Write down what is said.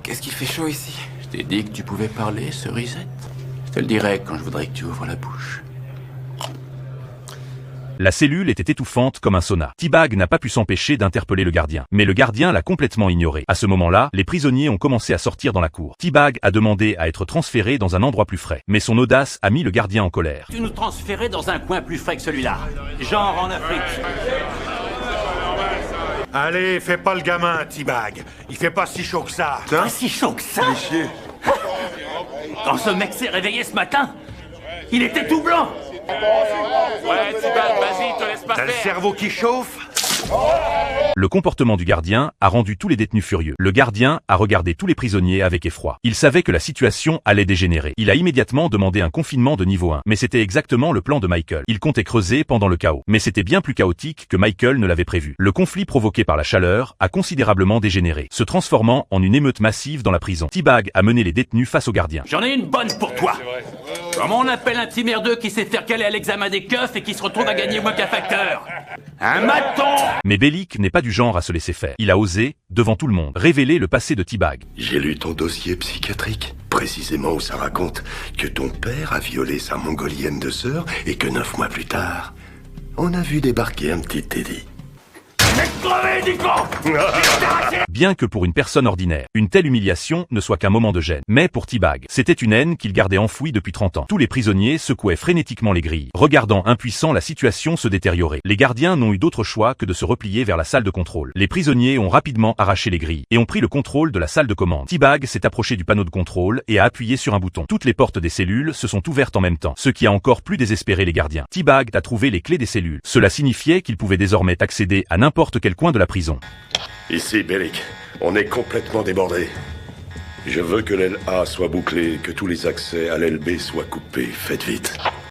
Qu'est-ce qui fait chaud ici? Je t'ai dit que tu pouvais parler, cerisette. Je te le dirai quand je voudrais que tu ouvres la bouche. La cellule était étouffante comme un sauna. T-Bag n'a pas pu s'empêcher d'interpeller le gardien. Mais le gardien l'a complètement ignoré. À ce moment-là, les prisonniers ont commencé à sortir dans la cour. T-Bag a demandé à être transféré dans un endroit plus frais. Mais son audace a mis le gardien en colère. Tu nous transférais dans un coin plus frais que celui-là. Genre en Afrique. Allez, fais pas le gamin, T-Bag. Il fait pas si chaud que ça. Pas si chaud que ça. Quand ce mec s'est réveillé ce matin, il était tout blanc. Ouais, T-Bag, vas-y, te laisse pas T'as le faire. cerveau qui chauffe? Le comportement du gardien a rendu tous les détenus furieux. Le gardien a regardé tous les prisonniers avec effroi. Il savait que la situation allait dégénérer. Il a immédiatement demandé un confinement de niveau 1. Mais c'était exactement le plan de Michael. Il comptait creuser pendant le chaos. Mais c'était bien plus chaotique que Michael ne l'avait prévu. Le conflit provoqué par la chaleur a considérablement dégénéré, se transformant en une émeute massive dans la prison. T-Bag a mené les détenus face au gardien. J'en ai une bonne pour toi. Comment on appelle un petit merdeux qui sait faire caler à l'examen des keufs et qui se retrouve à gagner moins qu'un facteur? Un maton! Mais Bellic n'est pas du genre à se laisser faire. Il a osé, devant tout le monde, révéler le passé de T-Bag. J'ai lu ton dossier psychiatrique, précisément où ça raconte que ton père a violé sa mongolienne de sœur et que 9 mois plus tard, on a vu débarquer un petit Teddy. Bien que pour une personne ordinaire, une telle humiliation ne soit qu'un moment de gêne. Mais pour T-Bag, c'était une haine qu'il gardait enfouie depuis 30 ans. Tous les prisonniers secouaient frénétiquement les grilles, regardant impuissants la situation se détériorer. Les gardiens n'ont eu d'autre choix que de se replier vers la salle de contrôle. Les prisonniers ont rapidement arraché les grilles et ont pris le contrôle de la salle de commande. T-Bag s'est approché du panneau de contrôle et a appuyé sur un bouton. Toutes les portes des cellules se sont ouvertes en même temps, ce qui a encore plus désespéré les gardiens. T-Bag a trouvé les clés des cellules. Cela signifiait qu'il pouvait désormais accéder à n'importe quel coin de la prison. Ici, Bellic, on est complètement débordé. Je veux que l'aile A soit bouclée, que tous les accès à l'aile B soient coupés. Faites vite.